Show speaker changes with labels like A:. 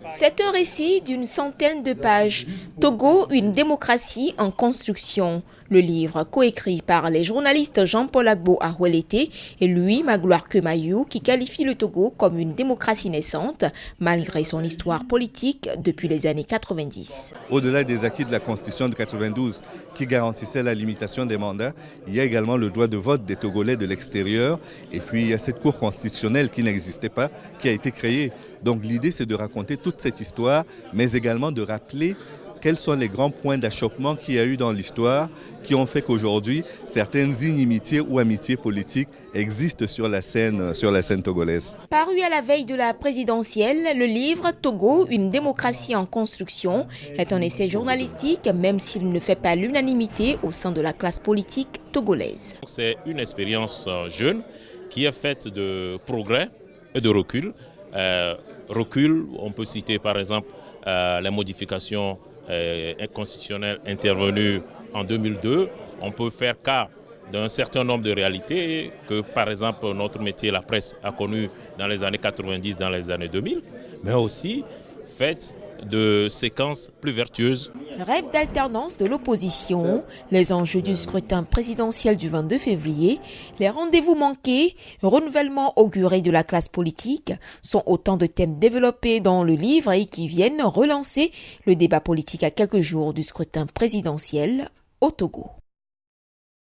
A: C'est un récit d'une centaine de pages. Togo, une démocratie en construction. Le livre, coécrit par les journalistes Jean-Paul Agbo Ahuelete et Louis Magloire Kemayou, qui qualifie le Togo comme une démocratie naissante, malgré son histoire politique depuis les années 90.
B: Au-delà des acquis de la Constitution de 92 qui garantissait la limitation des mandats, il y a également le droit de vote des Togolais de l'extérieur. Et puis il y a cette Cour constitutionnelle qui n'existait pas, qui a été créée. Donc l'idée, c'est de raconter toute cette histoire, mais également de rappeler quels sont les grands points d'achoppement qu'il y a eu dans l'histoire qui ont fait qu'aujourd'hui, certaines inimitiés ou amitiés politiques existent sur la scène togolaise.
A: Paru à la veille de la présidentielle, le livre Togo, une démocratie en construction est un essai journalistique, même s'il ne fait pas l'unanimité au sein de la classe politique togolaise.
C: C'est une expérience jeune qui est faite de progrès et de recul. Recul, on peut citer par exemple les modifications constitutionnelles intervenues en 2002. On peut faire cas d'un certain nombre de réalités que par exemple notre métier, la presse, a connu dans les années 90, dans les années 2000, mais aussi fait de séquences plus vertueuses.
A: Rêve d'alternance de l'opposition, les enjeux du scrutin présidentiel du 22 février, les rendez-vous manqués, renouvellement auguré de la classe politique sont autant de thèmes développés dans le livre et qui viennent relancer le débat politique à quelques jours du scrutin présidentiel au Togo.